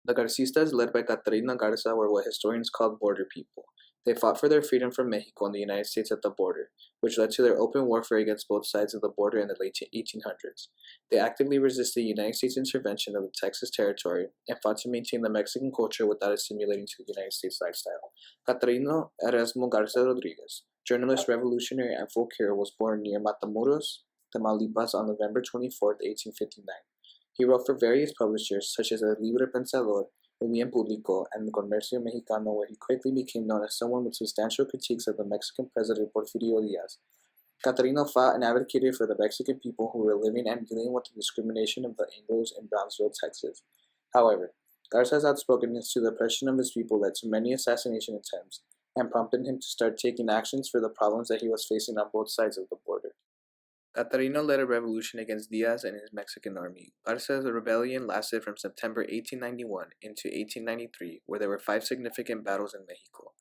The Garzistas, led by Catarino Garza, were what historians called border people. They fought for their freedom from Mexico and the United States at the border, which led to their open warfare against both sides of the border in the late 1800s. They actively resisted United States intervention of the Texas territory and fought to maintain the Mexican culture without assimilating to the United States lifestyle. Catarino Erasmo Garza Rodriguez, journalist, revolutionary, and folk hero, was born near Matamoros, Tamaulipas on November 24, 1859. He wrote for various publishers such as El Libre Pensador, El Bien Público, and El Comercio Mexicano, where he quickly became known as someone with substantial critiques of the Mexican president Porfirio Diaz. Catarino fought and advocated for the Mexican people who were living and dealing with the discrimination of the Anglos in Brownsville, Texas. However, Garza's outspokenness to the oppression of his people led to many assassination attempts and prompted him to start taking actions for the problems that he was facing on both sides of the border. Catarino led a revolution against Diaz and his Mexican army. Garza's rebellion lasted from September 1891 into 1893, where there were 5 significant battles in Mexico.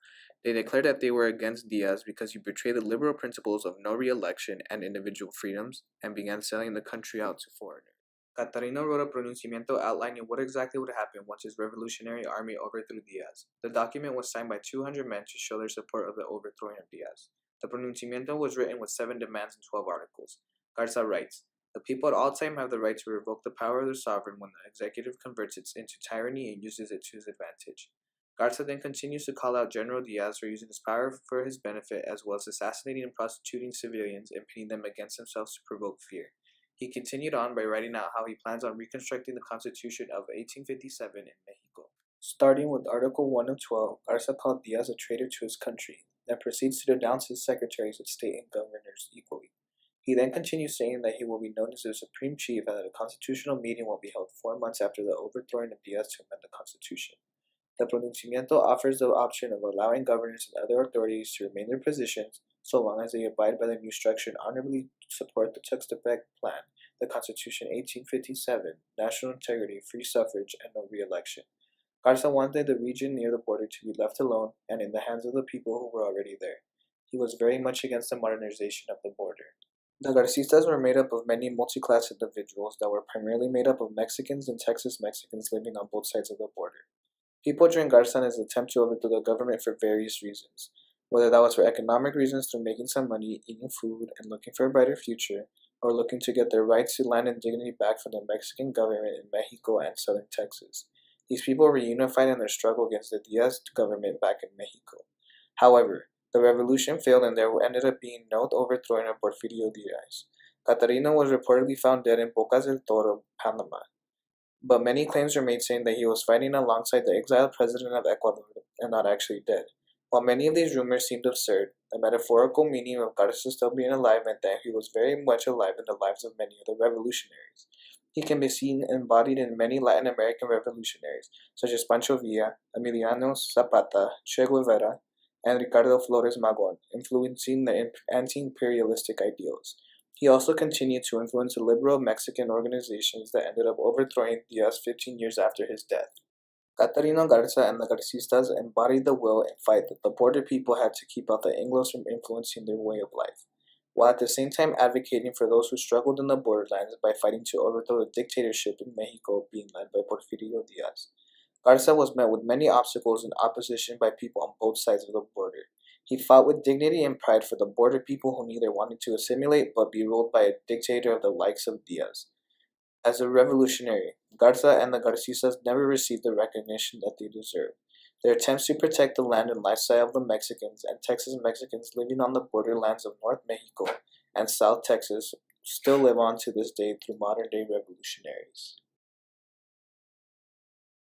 They declared that they were against Diaz because he betrayed the liberal principles of no re-election and individual freedoms, and began selling the country out to foreigners. Catarino wrote a pronunciamiento outlining what exactly would happen once his revolutionary army overthrew Diaz. The document was signed by 200 men to show their support of the overthrowing of Diaz. The pronunciamiento was written with 7 demands and 12 articles. Garza writes, "The people at all time have the right to revoke the power of their sovereign when the executive converts it into tyranny and uses it to his advantage." Garza then continues to call out General Diaz for using his power for his benefit, as well as assassinating and prostituting civilians and pitting them against himself to provoke fear. He continued on by writing out how he plans on reconstructing the Constitution of 1857 in Mexico. Starting with Article 1 of 12, Garza called Diaz a traitor to his country, then proceeds to denounce his secretaries of state and governors equally. He then continues saying that he will be known as the Supreme Chief and that a constitutional meeting will be held 4 months after the overthrowing of Diaz to amend the Constitution. The pronunciamiento offers the option of allowing governors and other authorities to remain in their positions so long as they abide by the new structure and honorably support the Tuxtepec Plan, the Constitution 1857, national integrity, free suffrage, and no re-election. Garza wanted the region near the border to be left alone and in the hands of the people who were already there. He was very much against the modernization of the border. The Garzistas were made up of many multi-class individuals that were primarily made up of Mexicans and Texas Mexicans living on both sides of the border. People joined Garza in his attempt to overthrow the government for various reasons, whether that was for economic reasons through making some money, eating food, and looking for a brighter future, or looking to get their rights to land and dignity back from the Mexican government in Mexico and southern Texas. These people were unified in their struggle against the Diaz government back in Mexico. However, the revolution failed and there ended up being no overthrowing of Porfirio Diaz. Catarino was reportedly found dead in Bocas del Toro, Panama, but many claims were made saying that he was fighting alongside the exiled president of Ecuador and not actually dead. While many of these rumors seemed absurd, the metaphorical meaning of Garza still being alive meant that he was very much alive in the lives of many of the revolutionaries. He can be seen embodied in many Latin American revolutionaries, such as Pancho Villa, Emiliano Zapata, Che Guevara, and Ricardo Flores Magón, influencing the anti-imperialistic ideals. He also continued to influence the liberal Mexican organizations that ended up overthrowing Diaz 15 years after his death. Catarino Garza and the Garzistas embodied the will and fight that the border people had to keep out the Anglos from influencing their way of life, while at the same time advocating for those who struggled in the borderlands by fighting to overthrow the dictatorship in Mexico being led by Porfirio Diaz. Garza was met with many obstacles and opposition by people on both sides of the border. He fought with dignity and pride for the border people who neither wanted to assimilate but be ruled by a dictator of the likes of Diaz. As a revolutionary, Garza and the Garzistas never received the recognition that they deserved. Their attempts to protect the land and lifestyle of the Mexicans and Texas Mexicans living on the borderlands of North Mexico and South Texas still live on to this day through modern-day revolutionaries.